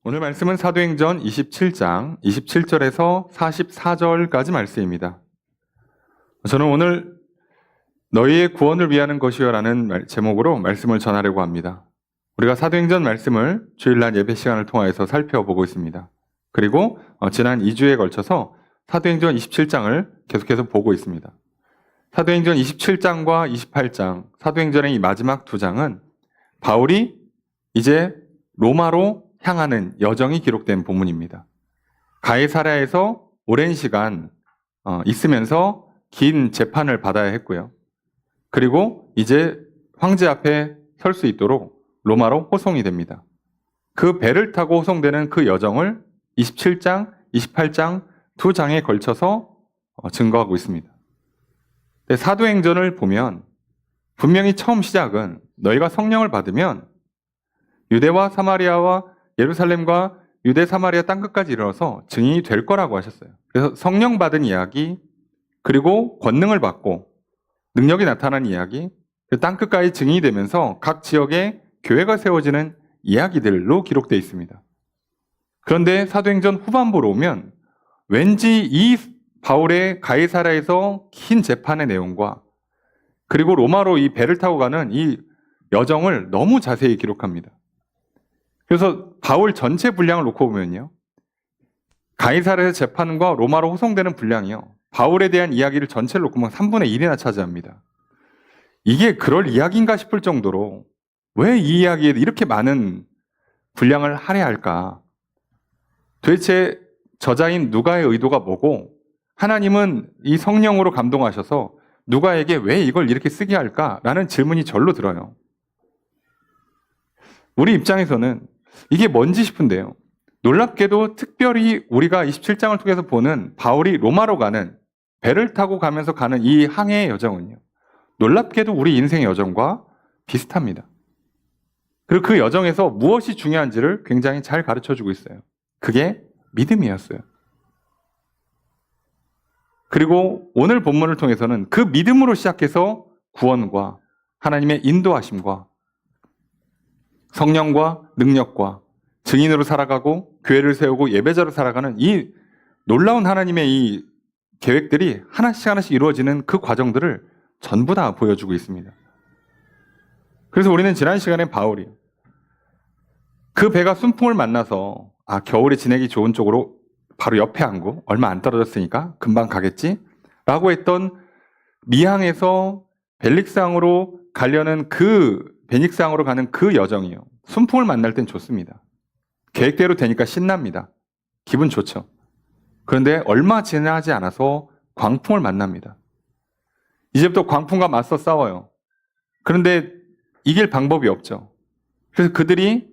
오늘 말씀은 사도행전 27장 27절에서 44절까지 말씀입니다. 저는 오늘 너희의 구원을 위하는 것이여라는 제목으로 말씀을 전하려고 합니다. 우리가 사도행전 말씀을 주일날 예배 시간을 통하여서 살펴보고 있습니다. 그리고 지난 2주에 걸쳐서 사도행전 27장을 계속해서 보고 있습니다. 사도행전 27장과 28장, 사도행전의 이 마지막 두 장은 바울이 이제 로마로 향하는 여정이 기록된 본문입니다. 가이사랴에서 오랜 시간 있으면서 긴 재판을 받아야 했고요. 그리고 이제 황제 앞에 설 수 있도록 로마로 호송이 됩니다. 그 배를 타고 호송되는 그 여정을 27장, 28장 두 장에 걸쳐서 증거하고 있습니다. 사도행전을 보면 분명히 처음 시작은 너희가 성령을 받으면 유대와 사마리아와 예루살렘과 유대 사마리아 땅끝까지 이르러서 증인이 될 거라고 하셨어요. 그래서 성령 받은 이야기, 그리고 권능을 받고 능력이 나타난 이야기, 땅끝까지 증인이 되면서 각 지역에 교회가 세워지는 이야기들로 기록되어 있습니다. 그런데 사도행전 후반부로 오면 왠지 이 바울의 가이사랴에서 긴 재판의 내용과 그리고 로마로 이 배를 타고 가는 이 여정을 너무 자세히 기록합니다. 그래서 바울 전체 분량을 놓고 보면요, 가이사랴에서 재판과 로마로 호송되는 분량이요, 바울에 대한 이야기를 전체를 놓고 보면 3분의 1이나 차지합니다. 이게 그럴 이야기인가 싶을 정도로 왜 이 이야기에 이렇게 많은 분량을 할애할까? 도대체 저자인 누가의 의도가 뭐고, 하나님은 이 성령으로 감동하셔서 누가에게 왜 이걸 이렇게 쓰게 할까라는 질문이 절로 들어요. 우리 입장에서는 이게 뭔지 싶은데요. 놀랍게도 특별히 우리가 27장을 통해서 보는 바울이 로마로 가는, 배를 타고 가면서 가는 이 항해의 여정은요, 놀랍게도 우리 인생의 여정과 비슷합니다. 그리고 그 여정에서 무엇이 중요한지를 굉장히 잘 가르쳐주고 있어요. 그게 믿음이었어요. 그리고 오늘 본문을 통해서는 그 믿음으로 시작해서 구원과 하나님의 인도하심과 성령과 능력과 증인으로 살아가고 교회를 세우고 예배자로 살아가는 이 놀라운 하나님의 이 계획들이 하나씩 하나씩 이루어지는 그 과정들을 전부 다 보여주고 있습니다. 그래서 우리는 지난 시간에 바울이 그 배가 순풍을 만나서 겨울에 지내기 좋은 쪽으로 바로 옆에 항구, 얼마 안 떨어졌으니까 금방 가겠지? 라고 했던 미항에서 벨릭스항으로 가려는 베닉스항으로 가는 그 여정이요, 순풍을 만날 땐 좋습니다. 계획대로 되니까 신납니다. 기분 좋죠. 그런데 얼마 지나지 않아서 광풍을 만납니다. 이제부터 광풍과 맞서 싸워요. 그런데 이길 방법이 없죠. 그래서 그들이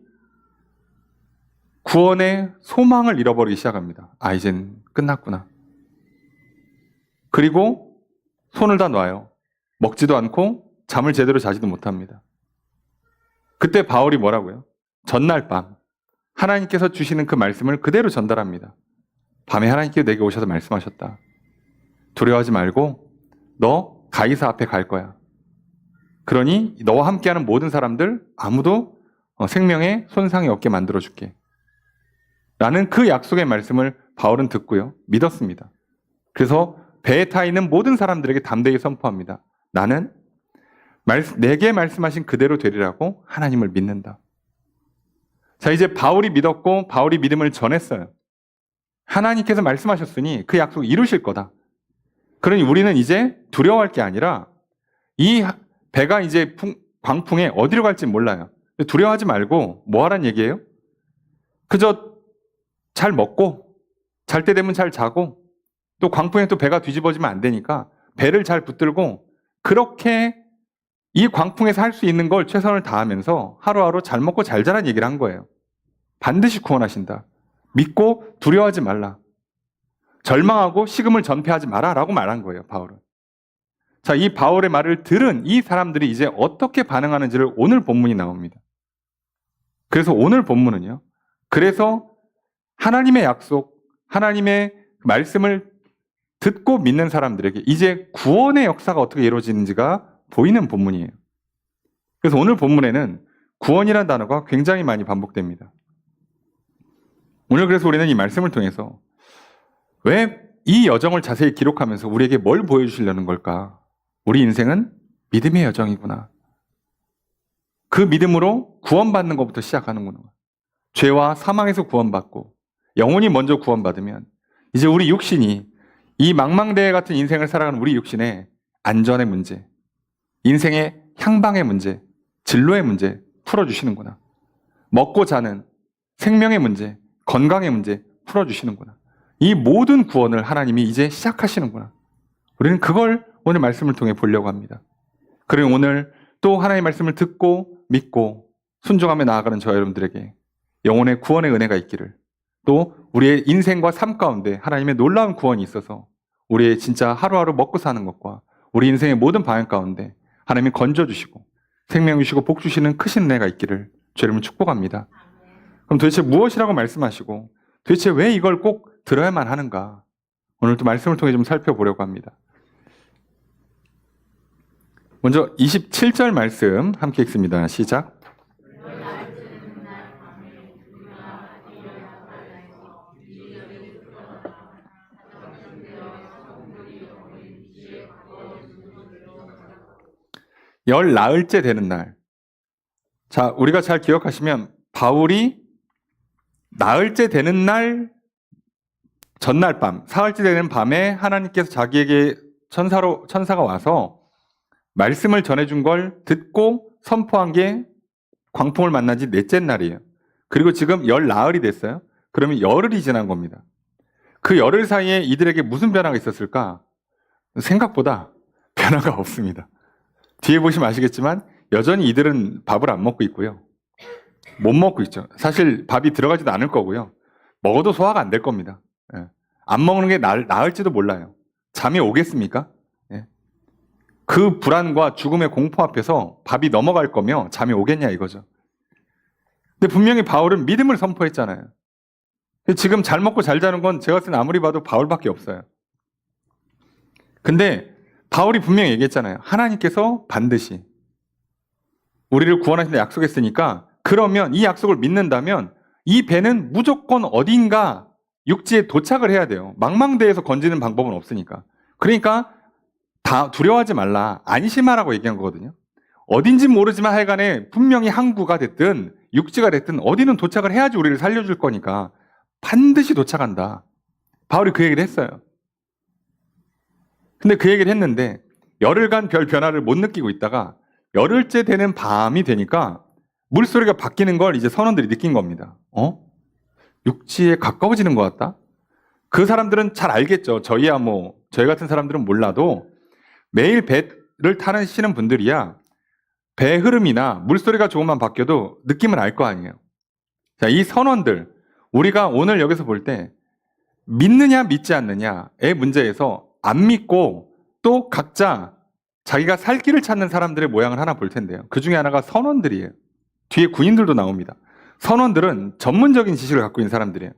구원의 소망을 잃어버리기 시작합니다. 이젠 끝났구나. 그리고 손을 다 놔요. 먹지도 않고 잠을 제대로 자지도 못합니다. 그때 바울이 뭐라고요? 전날 밤 하나님께서 주시는 그 말씀을 그대로 전달합니다. 밤에 하나님께서 내게 오셔서 말씀하셨다. 두려워하지 말고 너 가이사 앞에 갈 거야. 그러니 너와 함께하는 모든 사람들 아무도 생명에 손상이 없게 만들어줄게. 라는 그 약속의 말씀을 바울은 듣고요, 믿었습니다. 그래서 배에 타 있는 모든 사람들에게 담대히 선포합니다. 나는 내게 말씀하신 그대로 되리라고 하나님을 믿는다. 자, 이제 바울이 믿었고 바울이 믿음을 전했어요. 하나님께서 말씀하셨으니 그 약속을 이루실 거다. 그러니 우리는 이제 두려워할 게 아니라 이 배가 이제 광풍에 어디로 갈지 몰라요. 두려워하지 말고 뭐 하란 얘기예요? 그저 잘 먹고 잘 때 되면 잘 자고 또 광풍에 또 배가 뒤집어지면 안 되니까 배를 잘 붙들고 그렇게 이 광풍에서 할 수 있는 걸 최선을 다하면서 하루하루 잘 먹고 잘 자라는 얘기를 한 거예요. 반드시 구원하신다. 믿고 두려워하지 말라. 절망하고 식음을 전폐하지 마라 라고 말한 거예요, 바울은. 자, 이 바울의 말을 들은 이 사람들이 이제 어떻게 반응하는지를 오늘 본문이 나옵니다. 그래서 오늘 본문은요, 그래서 하나님의 약속, 하나님의 말씀을 듣고 믿는 사람들에게 이제 구원의 역사가 어떻게 이루어지는지가 보이는 본문이에요. 그래서 오늘 본문에는 구원이라는 단어가 굉장히 많이 반복됩니다. 오늘 그래서 우리는 이 말씀을 통해서 왜 이 여정을 자세히 기록하면서 우리에게 뭘 보여주시려는 걸까? 우리 인생은 믿음의 여정이구나. 그 믿음으로 구원받는 것부터 시작하는구나. 죄와 사망에서 구원받고 영혼이 먼저 구원받으면 이제 우리 육신이 이 망망대해 같은 인생을 살아가는 우리 육신의 안전의 문제, 인생의 향방의 문제, 진로의 문제 풀어주시는구나. 먹고 자는 생명의 문제, 건강의 문제 풀어주시는구나. 이 모든 구원을 하나님이 이제 시작하시는구나. 우리는 그걸 오늘 말씀을 통해 보려고 합니다. 그리고 오늘 또 하나님의 말씀을 듣고 믿고 순종하며 나아가는 저와 여러분들에게 영혼의 구원의 은혜가 있기를, 또 우리의 인생과 삶 가운데 하나님의 놀라운 구원이 있어서 우리의 진짜 하루하루 먹고 사는 것과 우리 인생의 모든 방향 가운데 하나님이 건져주시고 생명 주시고 복 주시는 크신 은혜가 있기를 주 이름으로 축복합니다. 그럼 도대체 무엇이라고 말씀하시고 도대체 왜 이걸 꼭 들어야만 하는가? 오늘 또 말씀을 통해 좀 살펴보려고 합니다. 먼저 27절 말씀 함께 읽습니다. 시작. 열 나흘째 되는 날. 자, 우리가 잘 기억하시면 바울이 나흘째 되는 날 전날 밤, 사흘째 되는 밤에 하나님께서 자기에게 천사가 와서 말씀을 전해준 걸 듣고 선포한 게 광풍을 만난 지 넷째 날이에요. 그리고 지금 열 나흘이 됐어요. 그러면 열흘이 지난 겁니다. 그 열흘 사이에 이들에게 무슨 변화가 있었을까? 생각보다 변화가 없습니다. 뒤에 보시면 아시겠지만 여전히 이들은 밥을 안 먹고 있고요. 못 먹고 있죠. 사실 밥이 들어가지도 않을 거고요. 먹어도 소화가 안 될 겁니다. 예. 안 먹는 게 나을지도 몰라요. 잠이 오겠습니까? 예. 그 불안과 죽음의 공포 앞에서 밥이 넘어갈 거며 잠이 오겠냐 이거죠. 근데 분명히 바울은 믿음을 선포했잖아요. 지금 잘 먹고 잘 자는 건 제가 봤을 때 아무리 봐도 바울밖에 없어요. 근데 바울이 분명히 얘기했잖아요. 하나님께서 반드시 우리를 구원하신다 약속했으니까, 그러면 이 약속을 믿는다면 이 배는 무조건 어딘가 육지에 도착을 해야 돼요. 망망대해에서 건지는 방법은 없으니까. 그러니까 다 두려워하지 말라, 안심하라고 얘기한 거거든요. 어딘지 모르지만 하여간에 분명히 항구가 됐든 육지가 됐든 어디는 도착을 해야지 우리를 살려줄 거니까 반드시 도착한다. 바울이 그 얘기를 했어요. 근데 그 얘기를 했는데 열흘간 별 변화를 못 느끼고 있다가 열흘째 되는 밤이 되니까 물소리가 바뀌는 걸 이제 선원들이 느낀 겁니다. 육지에 가까워지는 것 같다? 그 사람들은 잘 알겠죠. 저희 같은 사람들은 몰라도 매일 배를 타시는 분들이야 배 흐름이나 물소리가 조금만 바뀌어도 느낌은 알 거 아니에요. 자, 이 선원들, 우리가 오늘 여기서 볼 때 믿느냐 믿지 않느냐의 문제에서 안 믿고 또 각자 자기가 살 길을 찾는 사람들의 모양을 하나 볼 텐데요. 그 중에 하나가 선원들이에요. 뒤에 군인들도 나옵니다. 선원들은 전문적인 지식을 갖고 있는 사람들이에요.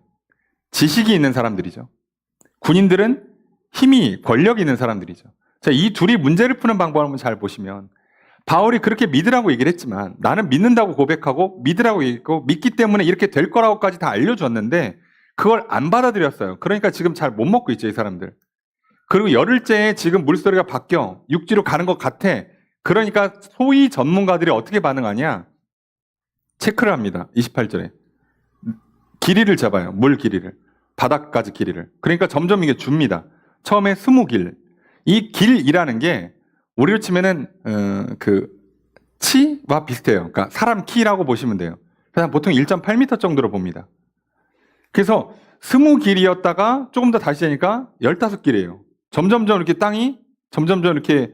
지식이 있는 사람들이죠. 군인들은 힘이, 권력이 있는 사람들이죠. 자, 이 둘이 문제를 푸는 방법을 한번 잘 보시면 바울이 그렇게 믿으라고 얘기를 했지만 나는 믿는다고 고백하고 믿으라고 얘기했고 믿기 때문에 이렇게 될 거라고까지 다 알려줬는데 그걸 안 받아들였어요. 그러니까 지금 잘 못 먹고 있죠, 이 사람들. 그리고 열흘째에 지금 물소리가 바뀌어 육지로 가는 것 같아. 그러니까 소위 전문가들이 어떻게 반응하냐? 체크를 합니다. 28절에. 길이를 잡아요. 물 길이를. 바닥까지 길이를. 그러니까 점점 이게 줍니다. 처음에 20길. 이 길이라는 게 우리로 치면은 치와 비슷해요. 그러니까 사람 키라고 보시면 돼요. 그냥 보통 1.8m 정도로 봅니다. 그래서 20길이었다가 조금 더 다시 되니까 15길이에요. 점점점 이렇게 땅이 점점점 이렇게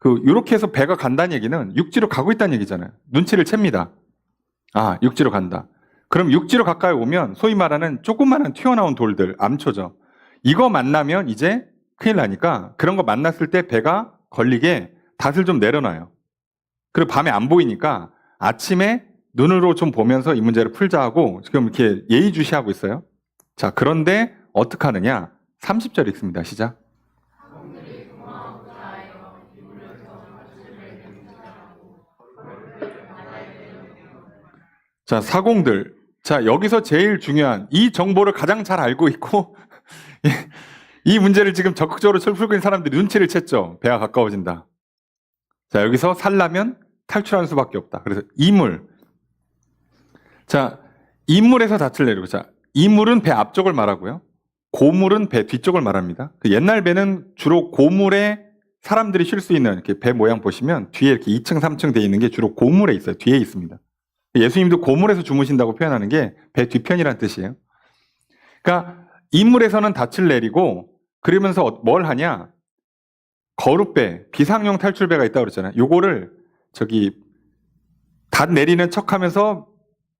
요렇게 해서 배가 간다는 얘기는 육지로 가고 있다는 얘기잖아요. 눈치를 챕니다. 아, 육지로 간다. 그럼 육지로 가까이 오면 소위 말하는 조그마한 튀어나온 돌들, 암초죠. 이거 만나면 이제 큰일 나니까 그런 거 만났을 때 배가 걸리게 닷을 좀 내려놔요. 그리고 밤에 안 보이니까 아침에 눈으로 좀 보면서 이 문제를 풀자 하고 지금 이렇게 예의주시하고 있어요. 자, 그런데 어떻게 하느냐? 30절 읽습니다. 시작. 자, 사공들. 자, 여기서 제일 중요한 이 정보를 가장 잘 알고 있고 이 문제를 지금 적극적으로 풀고 있는 사람들이 눈치를 챘죠. 배가 가까워진다. 자, 여기서 살려면 탈출하는 수밖에 없다. 그래서 이물. 자, 이물에서 닻을 내리고, 자, 이물은 배 앞쪽을 말하고요. 고물은 배 뒤쪽을 말합니다. 그 옛날 배는 주로 고물에 사람들이 쉴 수 있는 이렇게 배 모양 보시면 뒤에 이렇게 2층, 3층 돼 있는 게 주로 고물에 있어요. 뒤에 있습니다. 예수님도 고물에서 주무신다고 표현하는 게 배 뒤편이라는 뜻이에요. 그러니까 이물에서는 닻을 내리고 그러면서 뭘 하냐? 거룻배, 비상용 탈출배가 있다고 그랬잖아요. 요거를 닷 내리는 척하면서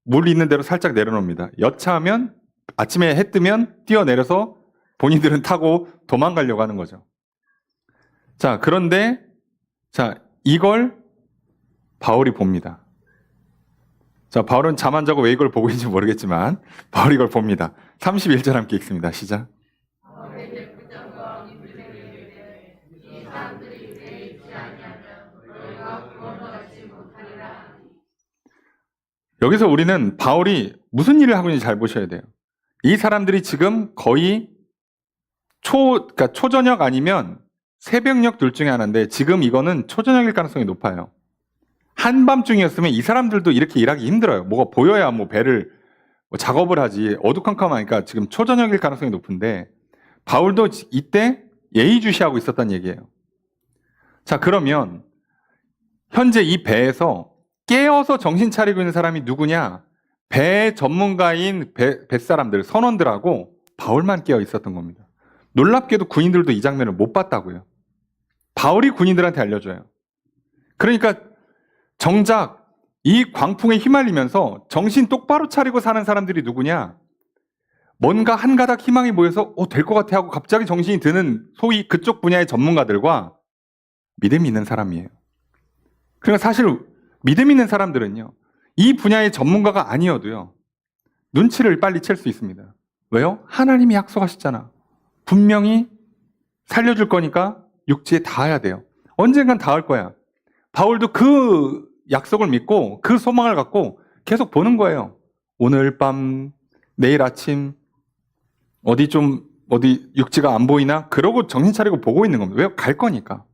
물 있는 대로 살짝 내려놓습니다. 여차하면 아침에 해 뜨면 뛰어내려서 본인들은 타고 도망가려고 하는 거죠. 자, 그런데 자, 이걸 바울이 봅니다. 자, 바울은 잠 안 자고 왜 이걸 보고 있는지 모르겠지만 바울이 이걸 봅니다. 31절 함께 읽습니다. 시작. 여기서 우리는 바울이 무슨 일을 하고 있는지 잘 보셔야 돼요. 이 사람들이 지금 거의 그러니까 초저녁 아니면 새벽녘 둘 중에 하나인데 지금 이거는 초저녁일 가능성이 높아요. 한밤중이었으면 이 사람들도 이렇게 일하기 힘들어요. 뭐가 보여야 뭐 배를 작업을 하지. 어두컴컴하니까 지금 초저녁일 가능성이 높은데 바울도 이때 예의주시하고 있었다는 얘기예요. 자, 그러면 현재 이 배에서 깨어서 정신 차리고 있는 사람이 누구냐? 배 전문가인 뱃사람들, 선원들하고 바울만 깨어 있었던 겁니다. 놀랍게도 군인들도 이 장면을 못 봤다고요. 바울이 군인들한테 알려줘요. 그러니까 정작 이 광풍에 휘말리면서 정신 똑바로 차리고 사는 사람들이 누구냐? 뭔가 한 가닥 희망이 모여서 될 것 같아 하고 갑자기 정신이 드는 소위 그쪽 분야의 전문가들과 믿음이 있는 사람이에요. 그러니까 사실 믿음 있는 사람들은요, 이 분야의 전문가가 아니어도요, 눈치를 빨리 챌 수 있습니다. 왜요? 하나님이 약속하셨잖아. 분명히 살려줄 거니까 육지에 닿아야 돼요. 언젠간 닿을 거야. 바울도 그 약속을 믿고 그 소망을 갖고 계속 보는 거예요. 오늘 밤, 내일 아침, 어디 육지가 안 보이나? 그러고 정신 차리고 보고 있는 겁니다. 왜요? 갈 거니까.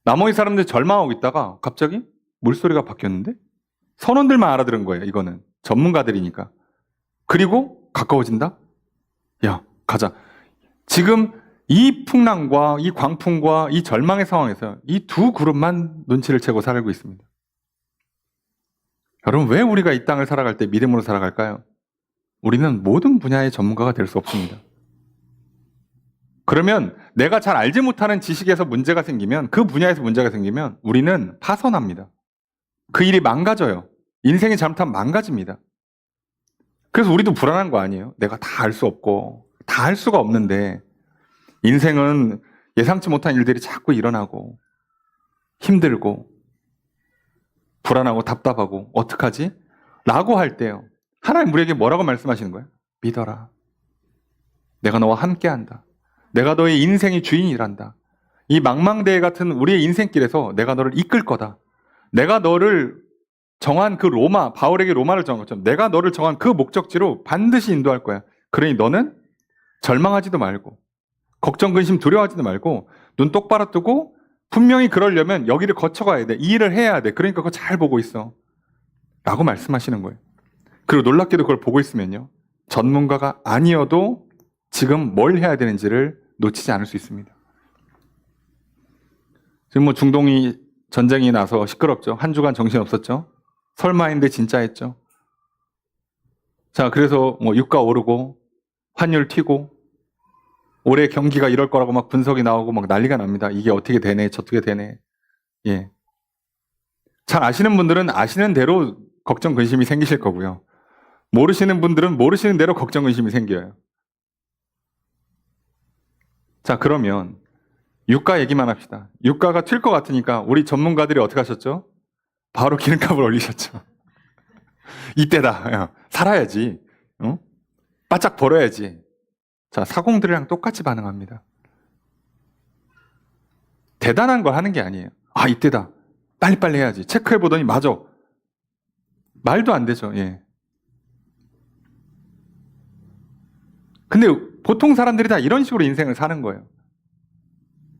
나머지 사람들 절망하고 있다가 갑자기 물소리가 바뀌었는데? 선원들만 알아들은 거예요, 이거는. 전문가들이니까. 그리고 가까워진다? 야, 가자. 지금 이 풍랑과 이 광풍과 이 절망의 상황에서 이 두 그룹만 눈치를 채고 살고 있습니다. 여러분, 왜 우리가 이 땅을 살아갈 때 믿음으로 살아갈까요? 우리는 모든 분야의 전문가가 될 수 없습니다. 그러면 내가 잘 알지 못하는 지식에서 문제가 생기면, 그 분야에서 문제가 생기면 우리는 파선합니다. 그 일이 망가져요. 인생이 잘못하면 망가집니다. 그래서 우리도 불안한 거 아니에요? 내가 다 알 수 없고 다 할 수가 없는데 인생은 예상치 못한 일들이 자꾸 일어나고 힘들고 불안하고 답답하고 어떡하지? 라고 할 때요, 하나님 우리에게 뭐라고 말씀하시는 거예요? 믿어라. 내가 너와 함께한다. 내가 너의 인생의 주인이란다. 이 망망대해 같은 우리의 인생길에서 내가 너를 이끌 거다. 내가 너를 정한 그 바울에게 로마를 정한 것처럼 내가 너를 정한 그 목적지로 반드시 인도할 거야. 그러니 너는 절망하지도 말고 걱정, 근심, 두려워하지도 말고 눈 똑바로 뜨고 분명히 그러려면 여기를 거쳐가야 돼. 이 일을 해야 돼. 그러니까 그거 잘 보고 있어. 라고 말씀하시는 거예요. 그리고 놀랍게도 그걸 보고 있으면요, 전문가가 아니어도 지금 뭘 해야 되는지를 놓치지 않을 수 있습니다. 지금 뭐 중동이 전쟁이 나서 시끄럽죠. 한 주간 정신 없었죠. 설마인데 진짜 했죠. 자, 그래서 뭐 유가 오르고 환율 튀고 올해 경기가 이럴 거라고 막 분석이 나오고 막 난리가 납니다. 이게 어떻게 되네, 저떻게 되네. 예. 잘 아시는 분들은 아시는 대로 걱정, 근심이 생기실 거고요. 모르시는 분들은 모르시는 대로 걱정, 근심이 생겨요. 자, 그러면 유가 얘기만 합시다. 유가가 튈 것 같으니까 우리 전문가들이 어떻게 하셨죠? 바로 기름값을 올리셨죠. 이때다. 야, 살아야지. 바짝 벌어야지. 자, 사공들이랑 똑같이 반응합니다. 대단한 걸 하는 게 아니에요. 아, 이때다. 빨리빨리 해야지. 체크해보더니 맞아. 말도 안 되죠. 예. 근데 보통 사람들이 다 이런 식으로 인생을 사는 거예요.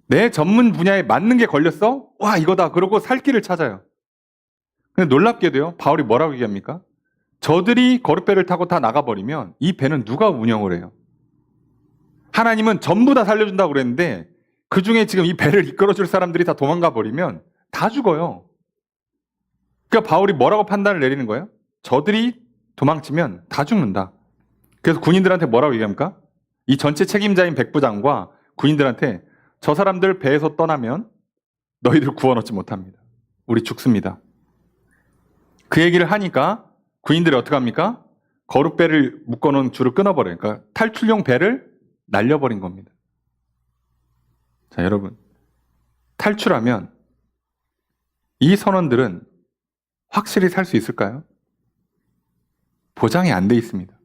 내 전문 분야에 맞는 게 걸렸어? 와, 이거다. 그러고 살 길을 찾아요. 근데 놀랍게도요, 바울이 뭐라고 얘기합니까? 저들이 거룻배를 타고 다 나가버리면 이 배는 누가 운영을 해요? 하나님은 전부 다 살려준다고 그랬는데 그 중에 지금 이 배를 이끌어줄 사람들이 다 도망가 버리면 다 죽어요. 그러니까 바울이 뭐라고 판단을 내리는 거예요? 저들이 도망치면 다 죽는다. 그래서 군인들한테 뭐라고 얘기합니까? 이 전체 책임자인 백부장과 군인들한테 저 사람들 배에서 떠나면 너희들 구원 얻지 못합니다. 우리 죽습니다. 그 얘기를 하니까 군인들이 어떻게 합니까? 거룻배를 묶어놓은 줄을 끊어버려요. 그러니까 탈출용 배를 날려버린 겁니다. 자, 여러분. 탈출하면 이 선원들은 확실히 살 수 있을까요? 보장이 안 돼 있습니다.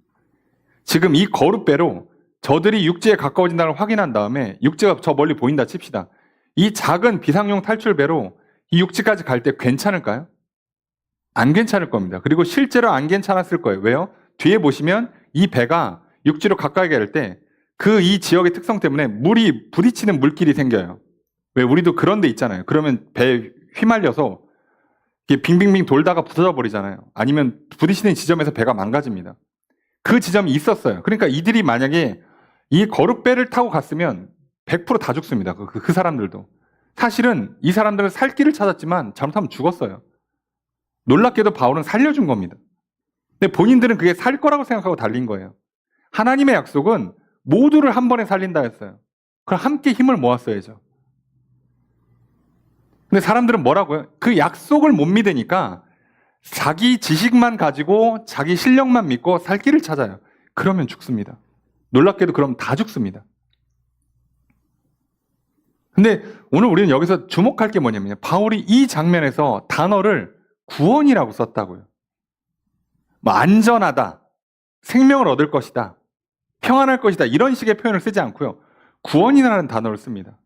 지금 이 거룻배로 저들이 육지에 가까워진다는 걸 확인한 다음에 육지가 저 멀리 보인다 칩시다. 이 작은 비상용 탈출배로 이 육지까지 갈 때 괜찮을까요? 안 괜찮을 겁니다. 그리고 실제로 안 괜찮았을 거예요. 왜요? 뒤에 보시면 이 배가 육지로 가까이 갈 때 그 이 지역의 특성 때문에 물이 부딪히는 물길이 생겨요. 왜? 우리도 그런 데 있잖아요. 그러면 배에 휘말려서 이게 빙빙빙 돌다가 부서져 버리잖아요. 아니면 부딪히는 지점에서 배가 망가집니다. 그 지점이 있었어요. 그러니까 이들이 만약에 이 거룻배를 타고 갔으면 100%다 죽습니다. 그 사람들도. 사실은 이 사람들은 살 길을 찾았지만 잘못하면 죽었어요. 놀랍게도 바울은 살려준 겁니다. 근데 본인들은 그게 살 거라고 생각하고 달린 거예요. 하나님의 약속은 모두를 한 번에 살린다 했어요. 그럼 함께 힘을 모았어야죠. 근데 사람들은 뭐라고요? 그 약속을 못 믿으니까 자기 지식만 가지고 자기 실력만 믿고 살 길을 찾아요. 그러면 죽습니다. 놀랍게도 그럼 다 죽습니다. 근데 오늘 우리는 여기서 주목할 게 뭐냐면요. 바울이 이 장면에서 단어를 구원이라고 썼다고요. 뭐 안전하다, 생명을 얻을 것이다, 평안할 것이다 이런 식의 표현을 쓰지 않고요. 구원이라는 단어를 씁니다.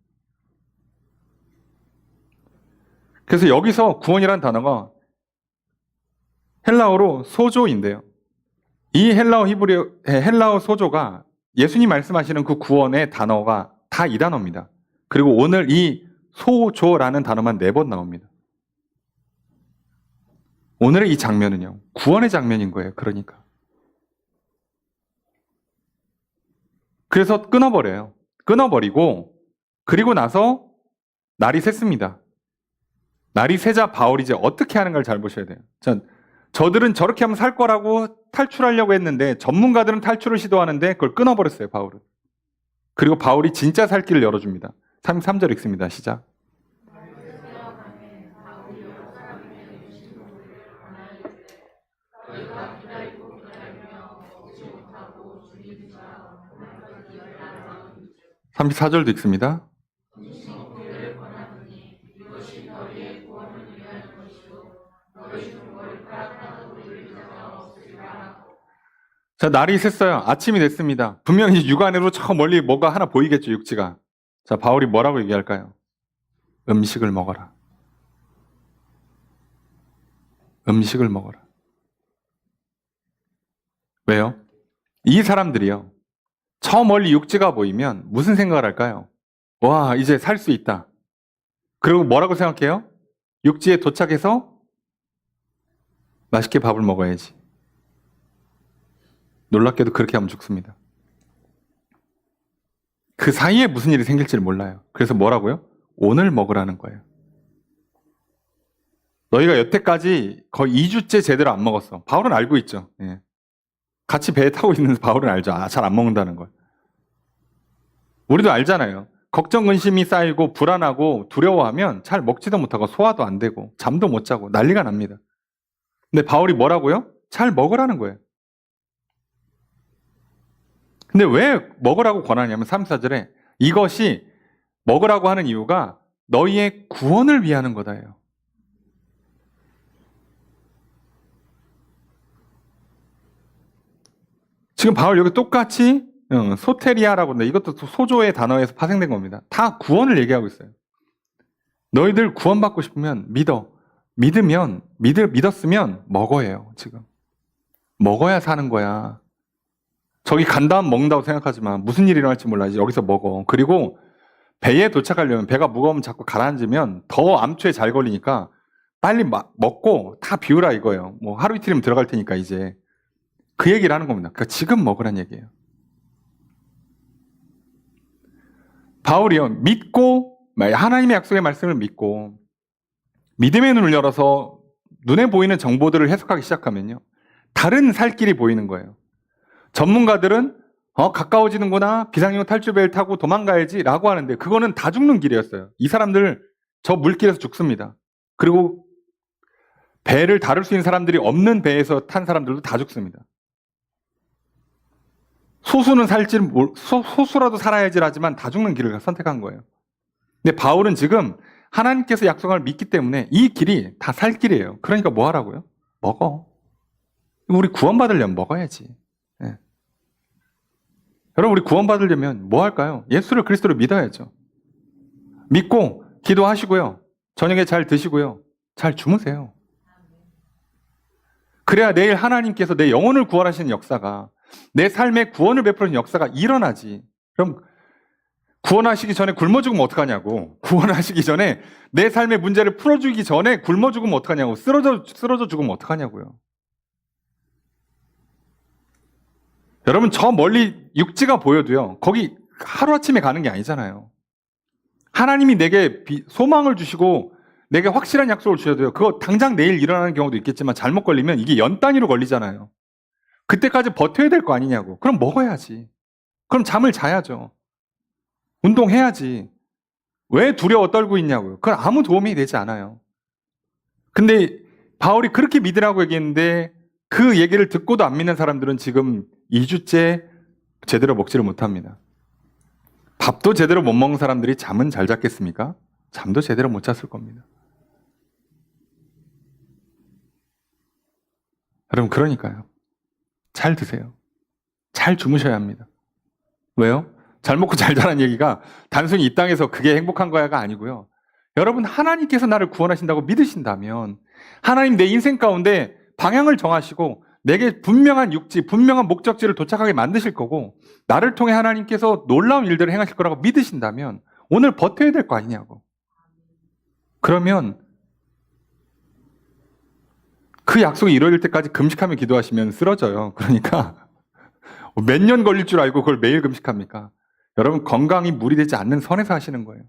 그래서 여기서 구원이라는 단어가 헬라어로 소조인데요. 이 헬라어 소조가 예수님 말씀하시는 그 구원의 단어가 다 이 단어입니다. 그리고 오늘 이 소조라는 단어만 4번 나옵니다. 오늘의 이 장면은요, 구원의 장면인 거예요. 그러니까. 그래서 끊어버려요. 끊어버리고, 그리고 나서 날이 샜습니다. 날이 새자 바울이 이제 어떻게 하는가를 잘 보셔야 돼요. 저들은 저렇게 하면 살 거라고 탈출하려고 했는데, 전문가들은 탈출을 시도하는데 그걸 끊어버렸어요, 바울은. 그리고 바울이 진짜 살 길을 열어줍니다. 33절 읽습니다. 시작. 34절도 읽습니다. 자, 날이 샜어요. 아침이 됐습니다. 분명히 육안으로 저 멀리 뭐가 하나 보이겠죠, 육지가. 자, 바울이 뭐라고 얘기할까요? 음식을 먹어라. 음식을 먹어라. 왜요? 이 사람들이요. 저 멀리 육지가 보이면 무슨 생각을 할까요? 와, 이제 살 수 있다. 그리고 뭐라고 생각해요? 육지에 도착해서 맛있게 밥을 먹어야지. 놀랍게도 그렇게 하면 죽습니다. 그 사이에 무슨 일이 생길지를 몰라요. 그래서 뭐라고요? 오늘 먹으라는 거예요. 너희가 여태까지 거의 2주째 제대로 안 먹었어. 바울은 알고 있죠. 예. 같이 배에 타고 있는 바울은 알죠. 잘 안 먹는다는 걸. 우리도 알잖아요. 걱정, 근심이 쌓이고 불안하고 두려워하면 잘 먹지도 못하고 소화도 안 되고 잠도 못 자고 난리가 납니다. 근데 바울이 뭐라고요? 잘 먹으라는 거예요. 근데 왜 먹으라고 권하냐면 34절에 이것이 먹으라고 하는 이유가 너희의 구원을 위하는 거다예요. 지금 바울 여기 똑같이 소테리아라고 하는데 이것도 소조의 단어에서 파생된 겁니다. 다 구원을 얘기하고 있어요. 너희들 구원받고 싶으면 믿어. 믿었으면 먹어예요. 지금. 먹어야 사는 거야. 저기 간 다음 먹는다고 생각하지만 무슨 일이 일어날지 몰라. 이제 여기서 먹어. 그리고 배에 도착하려면 배가 무거우면 자꾸 가라앉으면 더 암초에 잘 걸리니까 빨리 먹고 다 비우라 이거예요. 뭐 하루 이틀이면 들어갈 테니까 이제. 그 얘기를 하는 겁니다. 그러니까 지금 먹으란 얘기예요. 바울이요. 믿고 하나님의 약속의 말씀을 믿고 믿음의 눈을 열어서 눈에 보이는 정보들을 해석하기 시작하면요. 다른 살 길이 보이는 거예요. 전문가들은 가까워지는구나. 비상용 탈주배를 타고 도망가야지 라고 하는데 그거는 다 죽는 길이었어요. 이 사람들 저 물길에서 죽습니다. 그리고 배를 다룰 수 있는 사람들이 없는 배에서 탄 사람들도 다 죽습니다. 소수는 소수라도 살아야지 하지만 다 죽는 길을 선택한 거예요. 근데 바울은 지금 하나님께서 약속을 믿기 때문에 이 길이 다 살 길이에요. 그러니까 뭐 하라고요? 먹어. 우리 구원받으려면 먹어야지. 네. 여러분, 우리 구원받으려면 뭐 할까요? 예수를 그리스도로 믿어야죠. 믿고 기도하시고요. 저녁에 잘 드시고요. 잘 주무세요. 그래야 내일 하나님께서 내 영혼을 구원하시는 역사가, 내 삶에 구원을 베푸는 역사가 일어나지. 그럼 구원하시기 전에 굶어 죽으면 어떡하냐고. 구원하시기 전에 내 삶의 문제를 풀어주기 전에 굶어 죽으면 어떡하냐고. 쓰러져 죽으면 어떡하냐고요. 여러분, 저 멀리 육지가 보여도요. 거기 하루아침에 가는 게 아니잖아요. 하나님이 내게 소망을 주시고 내게 확실한 약속을 주셔도요. 그거 당장 내일 일어나는 경우도 있겠지만 잘못 걸리면 이게 연 단위로 걸리잖아요. 그때까지 버텨야 될 거 아니냐고. 그럼 먹어야지. 그럼 잠을 자야죠. 운동해야지. 왜 두려워 떨고 있냐고요. 그건 아무 도움이 되지 않아요. 근데 바울이 그렇게 믿으라고 얘기했는데 그 얘기를 듣고도 안 믿는 사람들은 지금 2주째 제대로 먹지를 못합니다. 밥도 제대로 못 먹는 사람들이 잠은 잘 잤겠습니까? 잠도 제대로 못 잤을 겁니다. 여러분, 그러니까요. 잘 드세요. 잘 주무셔야 합니다. 왜요? 잘 먹고 잘 자라는 얘기가 단순히 이 땅에서 그게 행복한 거야가 아니고요. 여러분, 하나님께서 나를 구원하신다고 믿으신다면 하나님 내 인생 가운데 방향을 정하시고 내게 분명한 육지, 분명한 목적지를 도착하게 만드실 거고 나를 통해 하나님께서 놀라운 일들을 행하실 거라고 믿으신다면 오늘 버텨야 될 거 아니냐고. 그러면 그 약속이 이루어질 때까지 금식하며 기도하시면 쓰러져요. 그러니까 몇 년 걸릴 줄 알고 그걸 매일 금식합니까? 여러분, 건강이 무리되지 않는 선에서 하시는 거예요.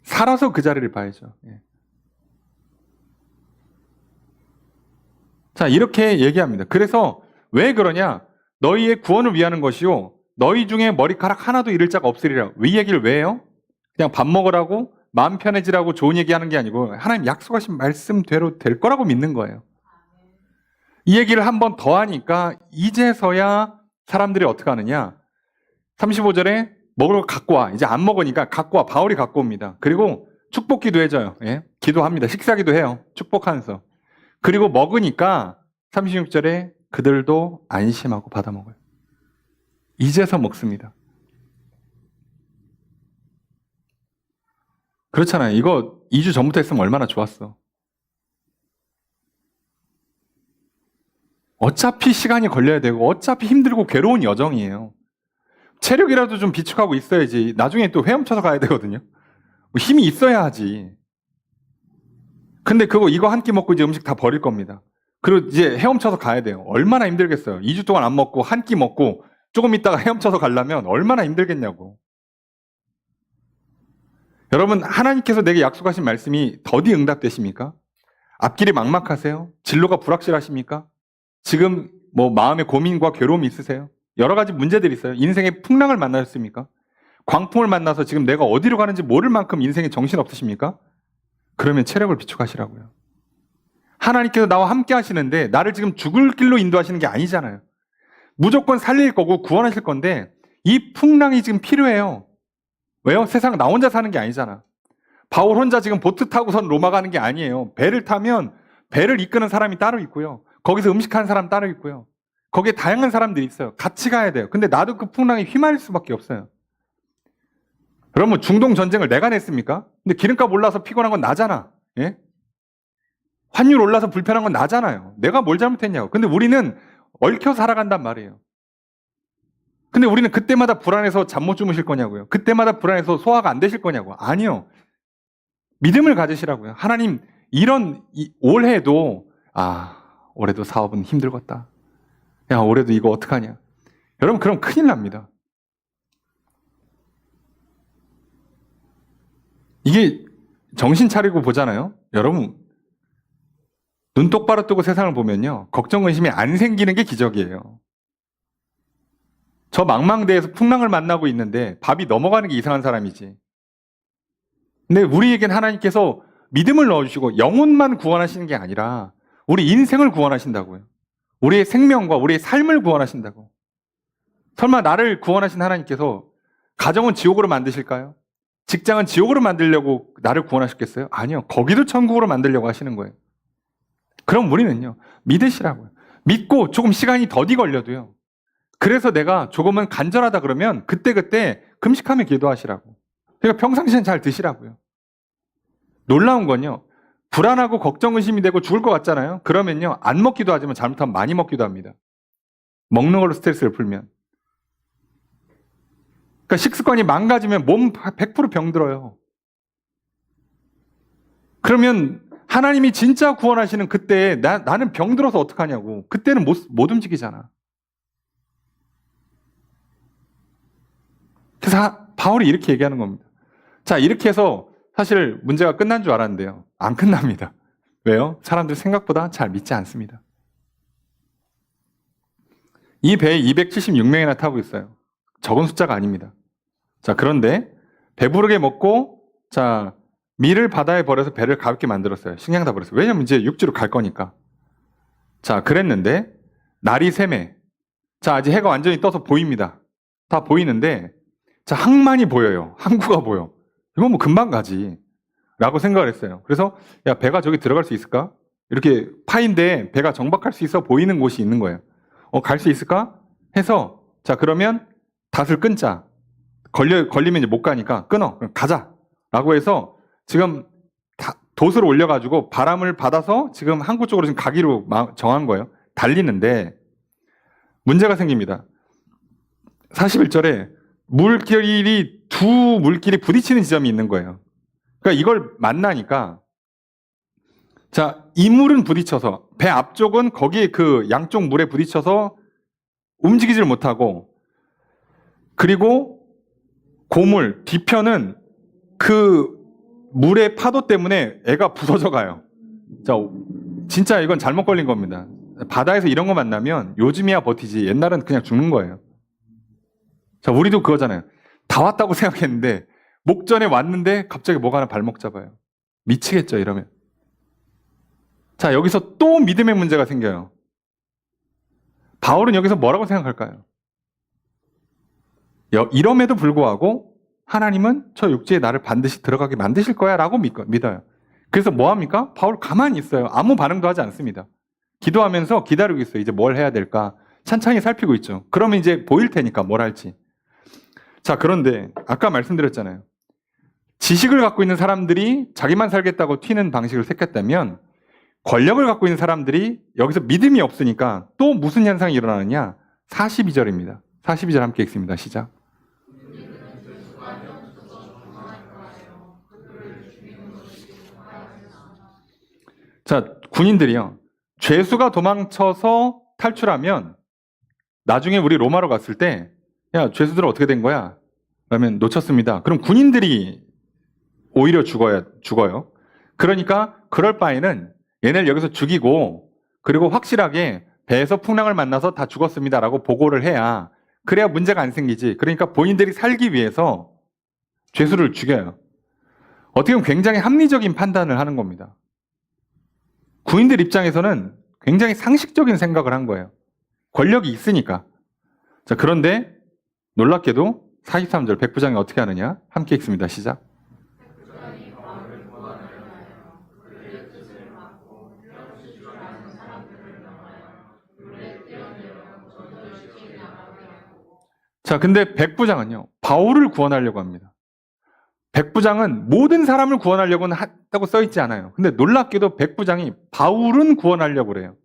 살아서 그 자리를 봐야죠. 예. 자, 이렇게 얘기합니다. 그래서 왜 그러냐? 너희의 구원을 위하는 것이요. 너희 중에 머리카락 하나도 잃을 자가 없으리라. 이 얘기를 왜 해요? 그냥 밥 먹으라고, 마음 편해지라고 좋은 얘기하는 게 아니고 하나님 약속하신 말씀대로 될 거라고 믿는 거예요. 이 얘기를 한 번 더 하니까 이제서야 사람들이 어떻게 하느냐? 35절에 먹을 거 갖고 와. 이제 안 먹으니까 갖고 와. 바울이 갖고 옵니다. 그리고 축복기도 해줘요. 예? 기도합니다. 식사기도 해요. 축복하면서. 그리고 먹으니까 36절에 그들도 안심하고 받아 먹어요. 이제서 먹습니다. 그렇잖아요. 이거 2주 전부터 했으면 얼마나 좋았어. 어차피 시간이 걸려야 되고 어차피 힘들고 괴로운 여정이에요. 체력이라도 좀 비축하고 있어야지. 나중에 또 헤엄쳐서 가야 되거든요. 힘이 있어야 하지. 근데 이거 한 끼 먹고 이제 음식 다 버릴 겁니다. 그리고 이제 헤엄쳐서 가야 돼요. 얼마나 힘들겠어요. 2주 동안 안 먹고 한 끼 먹고 조금 있다가 헤엄쳐서 가려면 얼마나 힘들겠냐고. 여러분, 하나님께서 내게 약속하신 말씀이 더디 응답되십니까? 앞길이 막막하세요? 진로가 불확실하십니까? 지금 마음에 고민과 괴로움이 있으세요? 여러 가지 문제들이 있어요. 인생의 풍랑을 만나셨습니까? 광풍을 만나서 지금 내가 어디로 가는지 모를 만큼 인생에 정신 없으십니까? 그러면 체력을 비축하시라고요. 하나님께서 나와 함께 하시는데 나를 지금 죽을 길로 인도하시는 게 아니잖아요. 무조건 살릴 거고 구원하실 건데 이 풍랑이 지금 필요해요. 왜요? 세상 나 혼자 사는 게 아니잖아. 바울 혼자 지금 보트 타고선 로마 가는 게 아니에요. 배를 타면 배를 이끄는 사람이 따로 있고요. 거기서 음식하는 사람 따로 있고요. 거기에 다양한 사람들이 있어요. 같이 가야 돼요. 근데 나도 그 풍랑에 휘말릴 수밖에 없어요. 그러면 중동 전쟁을 내가 냈습니까? 근데 기름값 올라서 피곤한 건 나잖아. 예? 환율 올라서 불편한 건 나잖아요. 내가 뭘 잘못했냐고. 근데 우리는 얽혀 살아간단 말이에요. 근데 우리는 그때마다 불안해서 잠 못 주무실 거냐고요. 그때마다 불안해서 소화가 안 되실 거냐고. 아니요. 믿음을 가지시라고요. 하나님, 이런 올해도 올해도 사업은 힘들겠다. 야, 올해도 이거 어떡하냐. 여러분, 그럼 큰일 납니다. 이게 정신 차리고 보잖아요. 여러분, 눈 똑바로 뜨고 세상을 보면요. 걱정, 의심이 안 생기는 게 기적이에요. 저 망망대해에서 풍랑을 만나고 있는데 밥이 넘어가는 게 이상한 사람이지. 근데 우리에겐 하나님께서 믿음을 넣어주시고 영혼만 구원하시는 게 아니라 우리 인생을 구원하신다고요. 우리의 생명과 우리의 삶을 구원하신다고. 설마 나를 구원하신 하나님께서 가정은 지옥으로 만드실까요? 직장은 지옥으로 만들려고 나를 구원하셨겠어요? 아니요. 거기도 천국으로 만들려고 하시는 거예요. 그럼 우리는요. 믿으시라고요. 믿고 조금 시간이 더디 걸려도요. 그래서 내가 조금은 간절하다 그러면 그때그때 금식하며 기도하시라고. 그러니까 평상시엔 잘 드시라고요. 놀라운 건요. 불안하고 걱정 의심이 되고 죽을 것 같잖아요. 그러면요. 안 먹기도 하지만 잘못하면 많이 먹기도 합니다. 먹는 걸로 스트레스를 풀면. 그러니까 식습관이 망가지면 몸 100% 병들어요. 그러면 하나님이 진짜 구원하시는 그때 나는 병들어서 어떡하냐고. 그때는 못 움직이잖아. 그래서 바울이 이렇게 얘기하는 겁니다. 자, 이렇게 해서 사실 문제가 끝난 줄 알았는데요. 안 끝납니다. 왜요? 사람들 생각보다 잘 믿지 않습니다. 이 배에 276명이나 타고 있어요. 적은 숫자가 아닙니다. 자, 그런데 배부르게 먹고 자, 밀을 바다에 버려서 배를 가볍게 만들었어요. 식량 다 버렸어요. 왜냐면 이제 육지로 갈 거니까. 자, 그랬는데 날이 새매. 자, 아직 해가 완전히 떠서 보입니다. 다 보이는데 자, 항만이 보여요. 항구가 보여. 이건 뭐 금방 가지. 라고 생각을 했어요. 그래서 야, 배가 저기 들어갈 수 있을까? 이렇게 파인데 배가 정박할 수 있어 보이는 곳이 있는 거예요. 갈 수 있을까? 해서 자, 그러면 닷을 끊자. 걸리면 이제 못 가니까 끊어. 그럼 가자. 라고 해서 지금 돛을 올려가지고 바람을 받아서 지금 항구 쪽으로 지금 가기로 정한 거예요. 달리는데 문제가 생깁니다. 41절에 두 물길이 부딪히는 지점이 있는 거예요. 그러니까 이걸 만나니까 자, 이 물은 부딪혀서 배 앞쪽은 거기에 그 양쪽 물에 부딪혀서 움직이질 못하고 그리고 고물 뒤편은 그 물의 파도 때문에 애가 부서져 가요. 자, 진짜 이건 잘못 걸린 겁니다. 바다에서 이런 거 만나면 요즘이야 버티지 옛날은 그냥 죽는 거예요. 자, 우리도 그거잖아요. 다 왔다고 생각했는데 목전에 왔는데 갑자기 뭐가 하나 발목 잡아요. 미치겠죠, 이러면. 자, 여기서 또 믿음의 문제가 생겨요. 바울은 여기서 뭐라고 생각할까요? 이럼에도 불구하고 하나님은 저 육지에 나를 반드시 들어가게 만드실 거야 라고 믿어요. 그래서 뭐 합니까? 바울 가만히 있어요. 아무 반응도 하지 않습니다. 기도하면서 기다리고 있어요. 이제 뭘 해야 될까? 찬찬히 살피고 있죠. 그러면 이제 보일 테니까 뭘 할지. 자, 그런데 아까 말씀드렸잖아요. 지식을 갖고 있는 사람들이 자기만 살겠다고 튀는 방식을 택했다면 권력을 갖고 있는 사람들이 여기서 믿음이 없으니까 또 무슨 현상이 일어나느냐? 42절입니다. 42절 함께 읽습니다. 시작. 자, 군인들이요. 죄수가 도망쳐서 탈출하면 나중에 우리 로마로 갔을 때 야, 죄수들 어떻게 된 거야? 그러면 놓쳤습니다. 그럼 군인들이 오히려 죽어요. 그러니까 그럴 바에는 얘네를 여기서 죽이고 그리고 확실하게 배에서 풍랑을 만나서 다 죽었습니다라고 보고를 해야 그래야 문제가 안 생기지. 그러니까 본인들이 살기 위해서 죄수를 죽여요. 어떻게 보면 굉장히 합리적인 판단을 하는 겁니다. 군인들 입장에서는 굉장히 상식적인 생각을 한 거예요. 권력이 있으니까. 자, 그런데 놀랍게도 43절 백부장이 어떻게 하느냐? 함께 읽습니다. 시작. 자, 근데 백부장은요, 바울을 구원하려고 합니다. 백부장은 모든 사람을 구원하려고 했다고 써있지 않아요. 근데 놀랍게도 백부장이 바울은 구원하려고 그래요.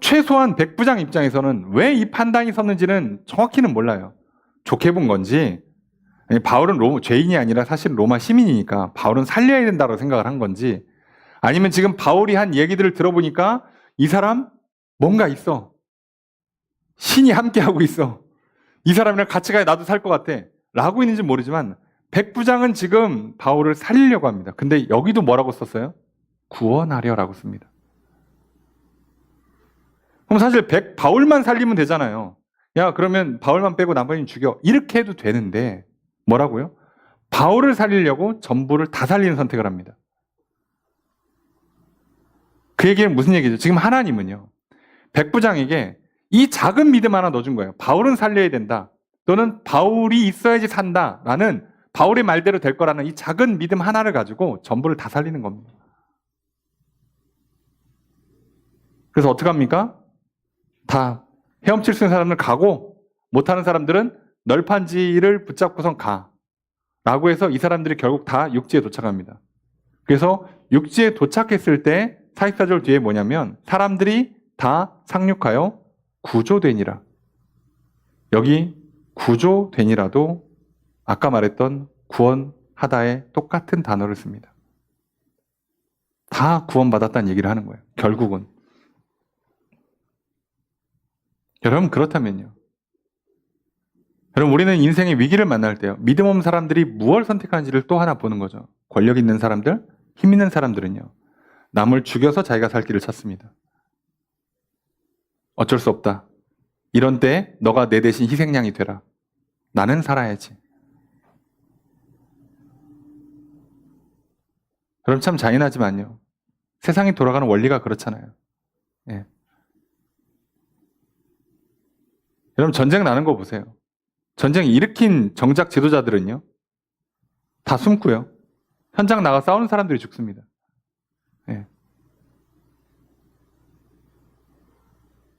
최소한 백부장 입장에서는 왜 이 판단이 섰는지는 정확히는 몰라요. 좋게 본 건지, 아니, 바울은 죄인이 아니라 사실 로마 시민이니까 바울은 살려야 된다고 생각을 한 건지, 아니면 지금 바울이 한 얘기들을 들어보니까 이 사람 뭔가 있어. 신이 함께하고 있어. 이 사람이랑 같이 가야 나도 살 것 같아. 라고 있는지 모르지만 백부장은 지금 바울을 살리려고 합니다. 근데 여기도 뭐라고 썼어요? 구원하려라고 씁니다. 그럼 사실 바울만 살리면 되잖아요. 야, 그러면 바울만 빼고 나머지는 죽여. 이렇게 해도 되는데 뭐라고요? 바울을 살리려고 전부를 다 살리는 선택을 합니다. 그 얘기는 무슨 얘기죠? 지금 하나님은요, 백부장에게 이 작은 믿음 하나 넣어준 거예요. 바울은 살려야 된다. 또는 바울이 있어야지 산다. 라는 바울의 말대로 될 거라는 이 작은 믿음 하나를 가지고 전부를 다 살리는 겁니다. 그래서 어떡합니까? 다 헤엄칠 수 있는 사람은 가고 못하는 사람들은 널판지를 붙잡고선 가. 라고 해서 이 사람들이 결국 다 육지에 도착합니다. 그래서 육지에 도착했을 때 44절 뒤에 뭐냐면 사람들이 다 상륙하여 구조되니라. 여기 구조되니라도 아까 말했던 구원하다의 똑같은 단어를 씁니다. 다 구원받았다는 얘기를 하는 거예요. 결국은. 여러분 그렇다면요. 여러분 우리는 인생의 위기를 만날 때요. 믿음 없는 사람들이 무엇을 선택하는지를 또 하나 보는 거죠. 권력 있는 사람들, 힘 있는 사람들은요. 남을 죽여서 자기가 살 길을 찾습니다. 어쩔 수 없다. 이런 때 너가 내 대신 희생양이 되라. 나는 살아야지. 그럼 참 잔인하지만요. 세상이 돌아가는 원리가 그렇잖아요. 예. 여러분 전쟁 나는 거 보세요. 전쟁 일으킨 정작 지도자들은요. 다 숨고요. 현장 나가 싸우는 사람들이 죽습니다. 예.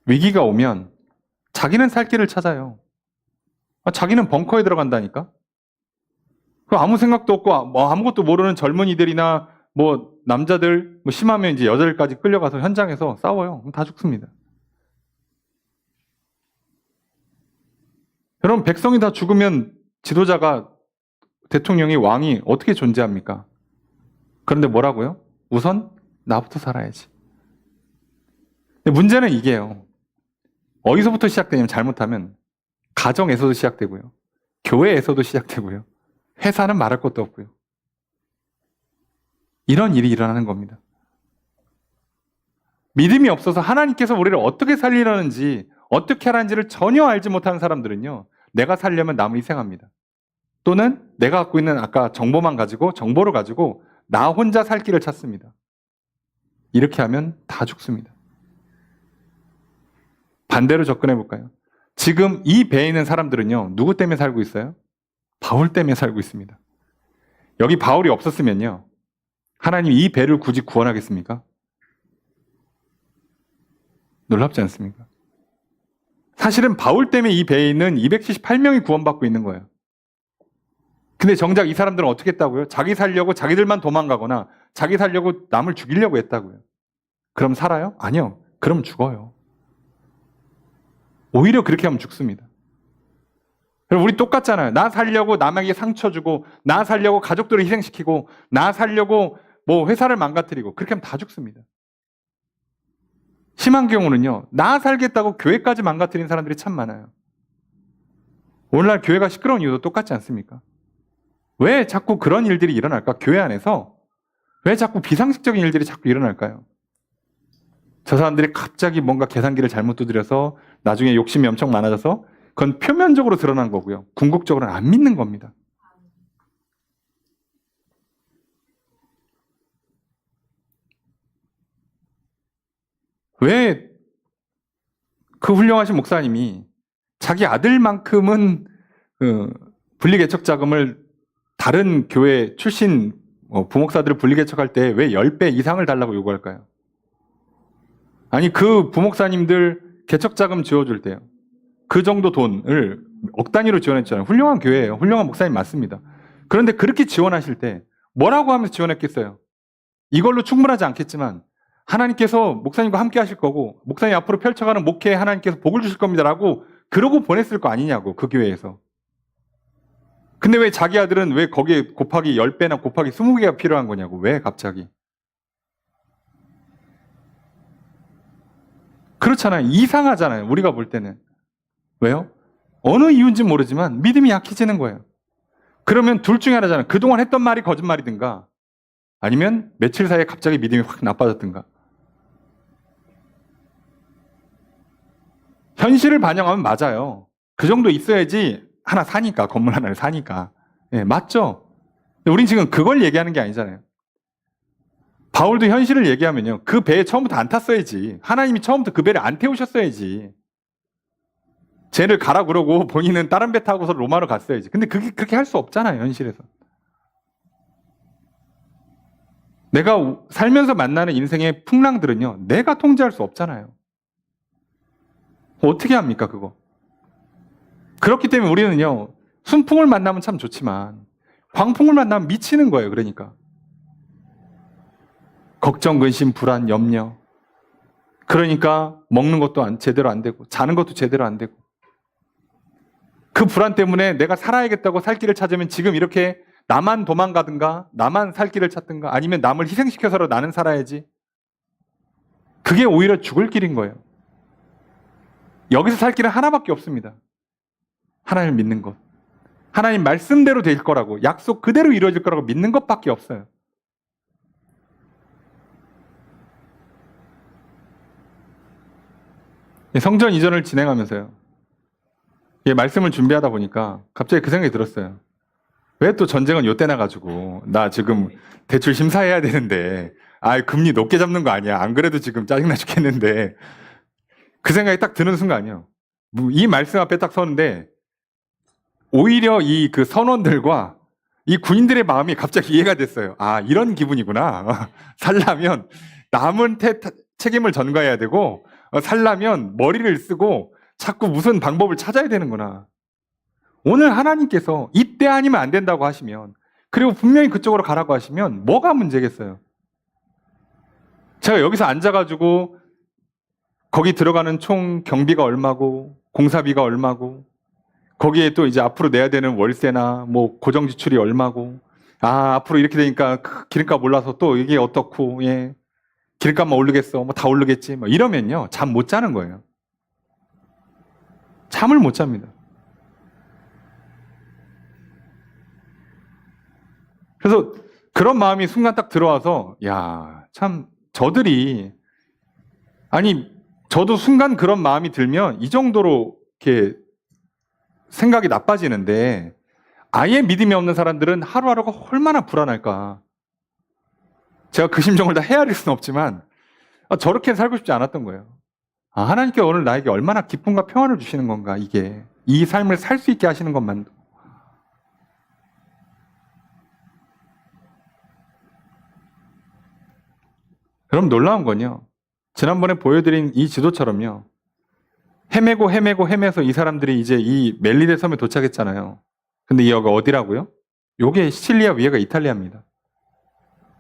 위기가 오면 자기는 살 길을 찾아요. 자기는 벙커에 들어간다니까? 아무 생각도 없고 뭐 아무것도 모르는 젊은이들이나 뭐 남자들, 뭐 심하면 이제 여자들까지 끌려가서 현장에서 싸워요. 그럼 다 죽습니다. 여러분 백성이 다 죽으면 지도자가 대통령이 왕이 어떻게 존재합니까? 그런데 뭐라고요? 우선 나부터 살아야지. 근데 문제는 이게요. 어디서부터 시작되냐면 잘못하면 가정에서도 시작되고요. 교회에서도 시작되고요. 회사는 말할 것도 없고요. 이런 일이 일어나는 겁니다. 믿음이 없어서 하나님께서 우리를 어떻게 살리려는지 어떻게 하라는지를 전혀 알지 못하는 사람들은요. 내가 살려면 남을 희생합니다. 또는 내가 갖고 있는 아까 정보를 가지고 나 혼자 살 길을 찾습니다. 이렇게 하면 다 죽습니다. 반대로 접근해 볼까요? 지금 이 배에 있는 사람들은요. 누구 때문에 살고 있어요? 바울 때문에 살고 있습니다. 여기 바울이 없었으면요. 하나님 이 배를 굳이 구원하겠습니까? 놀랍지 않습니까? 사실은 바울 때문에 이 배에 있는 278명이 구원받고 있는 거예요. 근데 정작 이 사람들은 어떻게 했다고요? 자기 살려고 자기들만 도망가거나 자기 살려고 남을 죽이려고 했다고요. 그럼 살아요? 아니요. 그럼 죽어요. 오히려 그렇게 하면 죽습니다. 우리 똑같잖아요. 나 살려고 남에게 상처 주고, 나 살려고 가족들을 희생시키고, 나 살려고 뭐 회사를 망가뜨리고, 그렇게 하면 다 죽습니다. 심한 경우는요, 나 살겠다고 교회까지 망가뜨린 사람들이 참 많아요. 오늘날 교회가 시끄러운 이유도 똑같지 않습니까? 왜 자꾸 그런 일들이 일어날까? 교회 안에서 왜 자꾸 비상식적인 일들이 자꾸 일어날까요? 저 사람들이 갑자기 뭔가 계산기를 잘못 두드려서 나중에 욕심이 엄청 많아져서 그건 표면적으로 드러난 거고요. 궁극적으로는 안 믿는 겁니다. 왜 그 훌륭하신 목사님이 자기 아들만큼은 분리개척 자금을 다른 교회 출신 부목사들을 분리개척할 때 왜 10배 이상을 달라고 요구할까요? 아니 그 부목사님들 개척 자금 지어줄 때요. 그 정도 돈을 억 단위로 지원했잖아요. 훌륭한 교회예요. 훌륭한 목사님 맞습니다. 그런데 그렇게 지원하실 때 뭐라고 하면서 지원했겠어요? 이걸로 충분하지 않겠지만 하나님께서 목사님과 함께 하실 거고 목사님 앞으로 펼쳐가는 목회에 하나님께서 복을 주실 겁니다라고 그러고 보냈을 거 아니냐고, 그 교회에서. 근데 왜 자기 아들은 왜 거기에 곱하기 10배나 곱하기 20개가 필요한 거냐고. 왜 갑자기. 그렇잖아요. 이상하잖아요. 우리가 볼 때는. 왜요? 어느 이유인지 모르지만 믿음이 약해지는 거예요. 그러면 둘 중에 하나잖아요. 그동안 했던 말이 거짓말이든가 아니면 며칠 사이에 갑자기 믿음이 확 나빠졌든가. 현실을 반영하면 맞아요. 그 정도 있어야지 하나 사니까, 건물 하나를 사니까. 예, 맞죠? 근데 우린 지금 그걸 얘기하는 게 아니잖아요. 바울도 현실을 얘기하면요. 그 배에 처음부터 안 탔어야지. 하나님이 처음부터 그 배를 안 태우셨어야지. 쟤를 가라 그러고 본인은 다른 배 타고서 로마로 갔어야지. 근데 그렇게 할 수 없잖아요, 현실에서. 내가 살면서 만나는 인생의 풍랑들은요, 내가 통제할 수 없잖아요. 어떻게 합니까, 그거? 그렇기 때문에 우리는요, 순풍을 만나면 참 좋지만 광풍을 만나면 미치는 거예요, 그러니까. 걱정, 근심, 불안, 염려. 그러니까 먹는 것도 제대로 안 되고 자는 것도 제대로 안 되고. 그 불안 때문에 내가 살아야겠다고 살 길을 찾으면 지금 이렇게 나만 도망가든가 나만 살 길을 찾든가 아니면 남을 희생시켜서라도 나는 살아야지. 그게 오히려 죽을 길인 거예요. 여기서 살 길은 하나밖에 없습니다. 하나님을 믿는 것. 하나님 말씀대로 될 거라고, 약속 그대로 이루어질 거라고 믿는 것밖에 없어요. 성전 이전을 진행하면서요, 말씀을 준비하다 보니까 갑자기 그 생각이 들었어요. 왜 또 전쟁은 요때 나가지고 나 지금 대출 심사해야 되는데 금리 높게 잡는 거 아니야. 안 그래도 지금 짜증나 죽겠는데. 그 생각이 딱 드는 순간이요, 이 말씀 앞에 딱 서는데 오히려 이 그 선원들과 이 군인들의 마음이 갑자기 이해가 됐어요. 이런 기분이구나. 살려면 남은 책임을 전가해야 되고 살려면 머리를 쓰고 자꾸 무슨 방법을 찾아야 되는구나. 오늘 하나님께서 이때 아니면 안 된다고 하시면, 그리고 분명히 그쪽으로 가라고 하시면 뭐가 문제겠어요? 제가 여기서 앉아가지고 거기 들어가는 총 경비가 얼마고 공사비가 얼마고 거기에 또 이제 앞으로 내야 되는 월세나 뭐 고정 지출이 얼마고, 앞으로 이렇게 되니까 기름값 올라서 또 이게 어떻고, 기름값만 오르겠어, 뭐 다 오르겠지, 뭐 이러면요 잠 못 자는 거예요. 잠을 못 잡니다. 그래서 그런 마음이 순간 딱 들어와서, 참 저들이, 저도 순간 그런 마음이 들면 이 정도로 이렇게 생각이 나빠지는데, 아예 믿음이 없는 사람들은 하루하루가 얼마나 불안할까. 제가 그 심정을 다 헤아릴 수는 없지만 저렇게 살고 싶지 않았던 거예요. 하나님께 오늘 나에게 얼마나 기쁨과 평안을 주시는 건가, 이게. 이 삶을 살 수 있게 하시는 것만도. 그럼 놀라운 건요, 지난번에 보여드린 이 지도처럼요, 헤매서 이 사람들이 이제 이 멜리데 섬에 도착했잖아요. 근데 이 여기가 어디라고요? 요게 시칠리아 위에가 이탈리아입니다.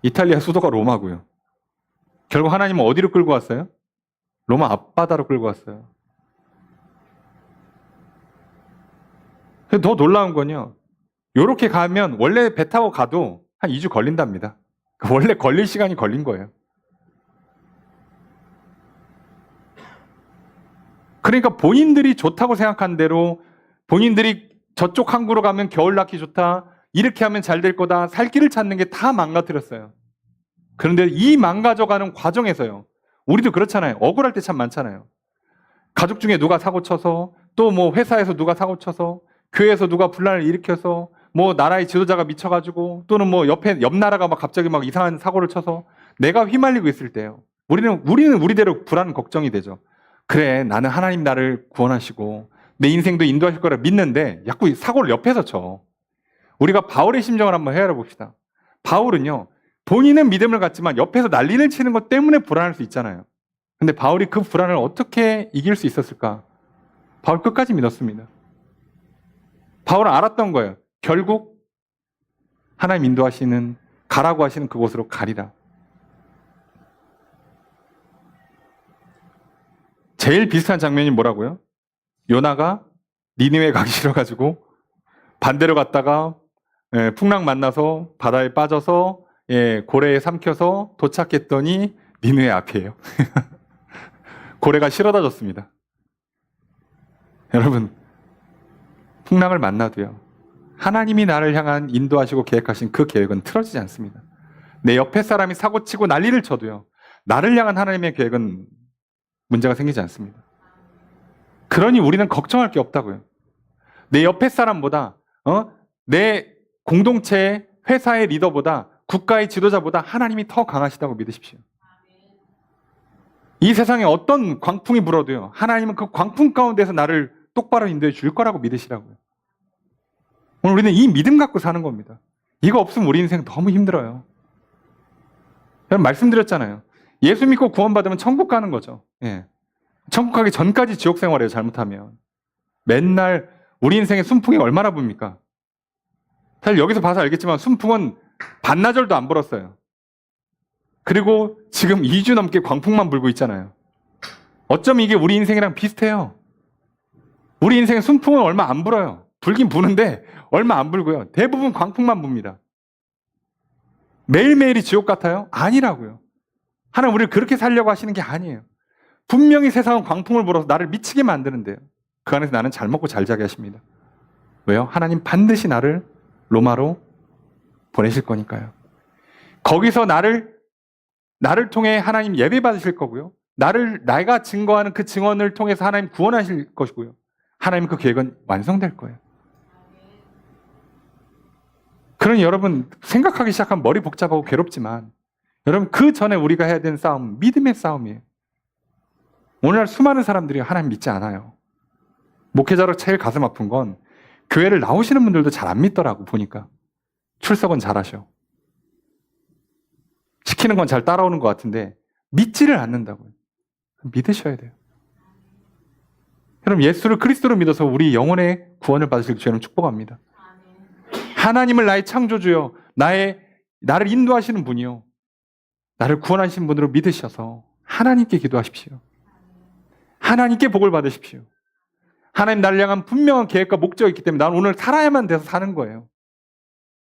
이탈리아 수도가 로마고요. 결국 하나님은 어디로 끌고 왔어요? 로마 앞바다로 끌고 왔어요. 더 놀라운 건요, 요렇게 가면 원래 배 타고 가도 한 2주 걸린답니다. 원래 걸릴 시간이 걸린 거예요. 그러니까 본인들이 좋다고 생각한 대로, 본인들이 저쪽 항구로 가면 겨울 낳기 좋다, 이렇게 하면 잘 될 거다, 살 길을 찾는 게 다 망가뜨렸어요. 그런데 이 망가져가는 과정에서요, 우리도 그렇잖아요. 억울할 때 참 많잖아요. 가족 중에 누가 사고 쳐서, 또 뭐 회사에서 누가 사고 쳐서, 교회에서 누가 분란을 일으켜서, 뭐 나라의 지도자가 미쳐가지고, 또는 뭐 옆 나라가 막 갑자기 막 이상한 사고를 쳐서 내가 휘말리고 있을 때요, 우리는 우리대로 불안 걱정이 되죠. 그래, 나는 하나님 나를 구원하시고 내 인생도 인도하실 거라 믿는데 자꾸 사고를 옆에서 쳐. 우리가 바울의 심정을 한번 헤아려 봅시다. 바울은요, 본인은 믿음을 갖지만 옆에서 난리를 치는 것 때문에 불안할 수 있잖아요. 근데 바울이 그 불안을 어떻게 이길 수 있었을까? 바울 끝까지 믿었습니다. 바울은 알았던 거예요. 결국 하나님 인도하시는, 가라고 하시는 그곳으로 가리라. 제일 비슷한 장면이 뭐라고요? 요나가 니느웨 가기 싫어가지고 반대로 갔다가 풍랑 만나서 바다에 빠져서 고래에 삼켜서 도착했더니 니느웨 앞이에요. 고래가 실어다 줬습니다. 여러분, 풍랑을 만나도요, 하나님이 나를 향한 인도하시고 계획하신 그 계획은 틀어지지 않습니다. 내 옆에 사람이 사고치고 난리를 쳐도요, 나를 향한 하나님의 계획은 문제가 생기지 않습니다. 그러니 우리는 걱정할 게 없다고요. 내 옆에 사람보다, 내 공동체의 회사의 리더보다, 국가의 지도자보다 하나님이 더 강하시다고 믿으십시오. 이 세상에 어떤 광풍이 불어도요, 하나님은 그 광풍 가운데서 나를 똑바로 인도해 줄 거라고 믿으시라고요. 오늘 우리는 이 믿음 갖고 사는 겁니다. 이거 없으면 우리 인생 너무 힘들어요. 여러분, 말씀드렸잖아요. 예수 믿고 구원받으면 천국 가는 거죠. 예. 천국 가기 전까지 지옥 생활이에요, 잘못하면. 맨날 우리 인생의 순풍이 얼마나 붑니까? 사실 여기서 봐서 알겠지만 순풍은 반나절도 안 불었어요. 그리고 지금 2주 넘게 광풍만 불고 있잖아요. 어쩌면 이게 우리 인생이랑 비슷해요. 우리 인생의 순풍은 얼마 안 불어요. 불긴 부는데 얼마 안 불고요. 대부분 광풍만 붑니다. 매일매일이 지옥 같아요? 아니라고요. 하나님 우리를 그렇게 살려고 하시는 게 아니에요. 분명히 세상은 광풍을 불어서 나를 미치게 만드는데요, 그 안에서 나는 잘 먹고 잘 자게 하십니다. 왜요? 하나님 반드시 나를 로마로 보내실 거니까요. 거기서 나를 통해 하나님 예배 받으실 거고요. 내가 증거하는 그 증언을 통해서 하나님 구원하실 것이고요. 하나님 그 계획은 완성될 거예요. 그러니 여러분, 생각하기 시작하면 머리 복잡하고 괴롭지만, 여러분, 그 전에 우리가 해야 되는 싸움, 믿음의 싸움이에요. 오늘날 수많은 사람들이 하나님 믿지 않아요. 목회자로 제일 가슴 아픈 건 교회를 나오시는 분들도 잘 안 믿더라고, 보니까. 출석은 잘하셔. 시키는 건 잘 따라오는 것 같은데 믿지를 않는다고요. 믿으셔야 돼요. 여러분, 예수를 그리스도로 믿어서 우리 영혼의 구원을 받으실 주님을 축복합니다. 하나님을 나의 창조주요, 나를 인도하시는 분이요, 나를 구원하시는 분으로 믿으셔서 하나님께 기도하십시오. 하나님께 복을 받으십시오. 하나님 나를 향한 분명한 계획과 목적이 있기 때문에 나는 오늘 살아야만 돼서 사는 거예요.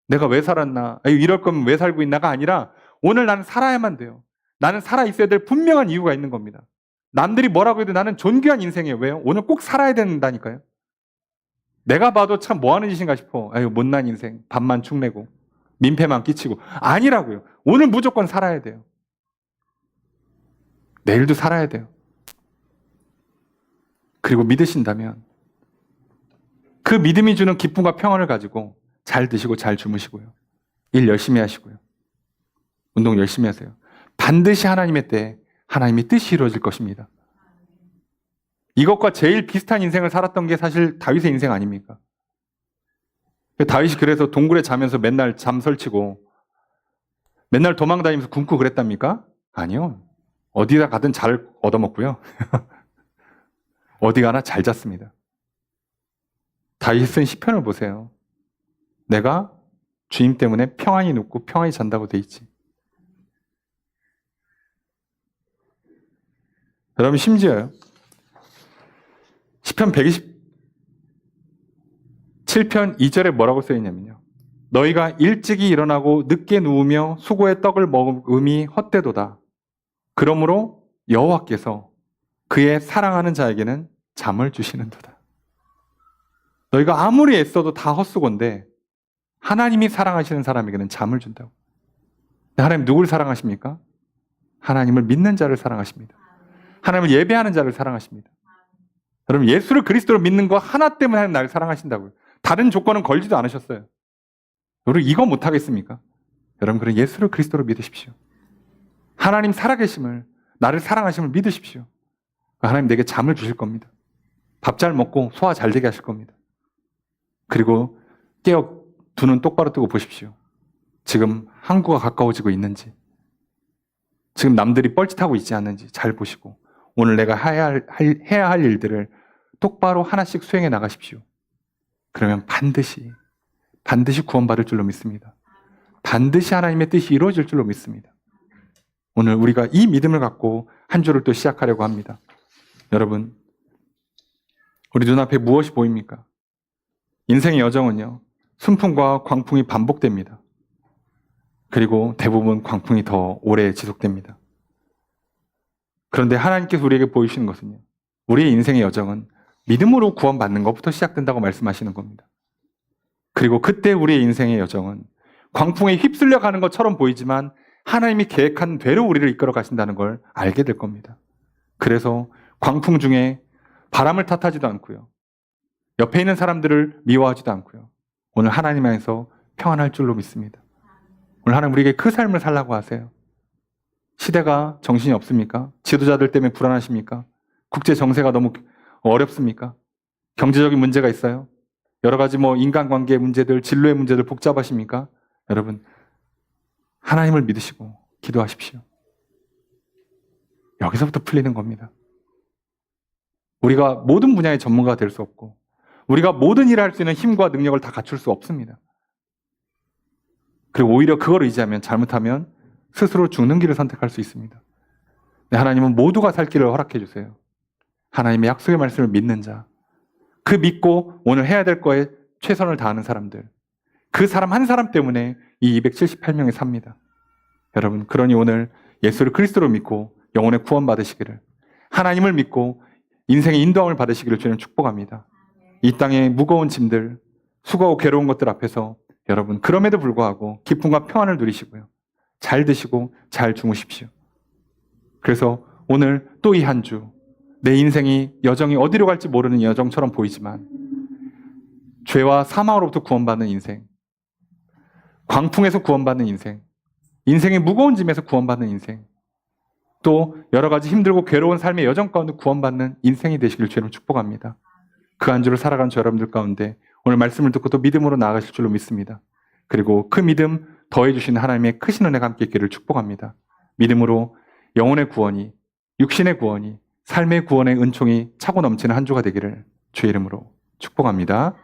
내가 왜 살았나? 이럴 거면 왜 살고 있나가 아니라 오늘 나는 살아야만 돼요. 나는 살아있어야 될 분명한 이유가 있는 겁니다. 남들이 뭐라고 해도 나는 존귀한 인생이에요. 왜요? 오늘 꼭 살아야 된다니까요. 내가 봐도 참 뭐하는 짓인가 싶어. 아유, 못난 인생, 밥만 축내고 민폐만 끼치고. 아니라고요. 오늘 무조건 살아야 돼요. 내일도 살아야 돼요. 그리고 믿으신다면 그 믿음이 주는 기쁨과 평안을 가지고 잘 드시고 잘 주무시고요, 일 열심히 하시고요, 운동 열심히 하세요. 반드시 하나님의 때에 하나님의 뜻이 이루어질 것입니다. 이것과 제일 비슷한 인생을 살았던 게 사실 다윗의 인생 아닙니까? 다윗이 그래서 동굴에 자면서 맨날 잠 설치고 맨날 도망다니면서 굶고 그랬답니까? 아니요. 어디다 가든 잘 얻어먹고요. 어디 가나 잘 잤습니다. 다윗이 쓴 시편을 보세요. 내가 주님 때문에 평안히 눕고 평안히 잔다고 돼 있지. 여러분, 심지어요, 시편 127편 2절에 뭐라고 써있냐면요, 너희가 일찍이 일어나고 늦게 누우며 수고의 떡을 먹음이 헛되도다. 그러므로 여호와께서 그의 사랑하는 자에게는 잠을 주시는도다. 너희가 아무리 애써도 다 헛수고인데 하나님이 사랑하시는 사람에게는 잠을 준다고. 하나님 누굴 사랑하십니까? 하나님을 믿는 자를 사랑하십니다. 하나님을 예배하는 자를 사랑하십니다. 여러분, 예수를 그리스도로 믿는 거 하나 때문에 하나님 나를 사랑하신다고요. 다른 조건은 걸지도 않으셨어요. 여러분, 이거 못하겠습니까? 여러분, 그런 예수를 그리스도로 믿으십시오. 하나님 살아계심을, 나를 사랑하심을 믿으십시오. 하나님 내게 잠을 주실 겁니다. 밥 잘 먹고 소화 잘 되게 하실 겁니다. 그리고 깨어 두 눈 똑바로 뜨고 보십시오. 지금 항구가 가까워지고 있는지, 지금 남들이 뻘짓하고 있지 않는지 잘 보시고 오늘 내가 해야 할 일들을 똑바로 하나씩 수행해 나가십시오. 그러면 반드시 구원받을 줄로 믿습니다. 반드시 하나님의 뜻이 이루어질 줄로 믿습니다. 오늘 우리가 이 믿음을 갖고 한 주를 또 시작하려고 합니다. 여러분, 우리 눈앞에 무엇이 보입니까? 인생의 여정은요, 순풍과 광풍이 반복됩니다. 그리고 대부분 광풍이 더 오래 지속됩니다. 그런데 하나님께서 우리에게 보이시는 것은요, 우리의 인생의 여정은 믿음으로 구원받는 것부터 시작된다고 말씀하시는 겁니다. 그리고 그때 우리의 인생의 여정은 광풍에 휩쓸려 가는 것처럼 보이지만 하나님이 계획한 대로 우리를 이끌어 가신다는 걸 알게 될 겁니다. 그래서 광풍 중에 바람을 탓하지도 않고요, 옆에 있는 사람들을 미워하지도 않고요, 오늘 하나님 안에서 평안할 줄로 믿습니다. 오늘 하나님 우리에게 그 삶을 살라고 하세요. 시대가 정신이 없습니까? 지도자들 때문에 불안하십니까? 국제 정세가 너무 어렵습니까? 경제적인 문제가 있어요? 여러 가지 인간관계의 문제들, 진로의 문제들 복잡하십니까? 여러분, 하나님을 믿으시고 기도하십시오. 여기서부터 풀리는 겁니다. 우리가 모든 분야의 전문가가 될 수 없고, 우리가 모든 일을 할 수 있는 힘과 능력을 다 갖출 수 없습니다. 그리고 오히려 그걸 의지하면 잘못하면 스스로 죽는 길을 선택할 수 있습니다. 하나님은 모두가 살 길을 허락해 주세요. 하나님의 약속의 말씀을 믿는 자, 그 믿고 오늘 해야 될 거에 최선을 다하는 사람들, 그 사람 한 사람 때문에 이 278명이 삽니다. 여러분, 그러니 오늘 예수를 그리스도로 믿고 영혼의 구원 받으시기를, 하나님을 믿고 인생의 인도함을 받으시기를 주님 축복합니다. 이 땅의 무거운 짐들, 수고하고 괴로운 것들 앞에서 여러분, 그럼에도 불구하고 기쁨과 평안을 누리시고요, 잘 드시고 잘 주무십시오. 그래서 오늘 또 이 한 주, 내 인생이 여정이 어디로 갈지 모르는 여정처럼 보이지만 죄와 사망으로부터 구원받는 인생, 광풍에서 구원받는 인생, 인생의 무거운 짐에서 구원받는 인생, 또 여러 가지 힘들고 괴로운 삶의 여정 가운데 구원받는 인생이 되시길 주님 축복합니다. 그 한 주를 살아간 저 여러분들 가운데 오늘 말씀을 듣고 또 믿음으로 나아가실 줄로 믿습니다. 그리고 그 믿음 더해주신 하나님의 크신 은혜가 함께 있기를 축복합니다. 믿음으로 영혼의 구원이, 육신의 구원이, 삶의 구원의 은총이 차고 넘치는 한 주가 되기를 주의 이름으로 축복합니다.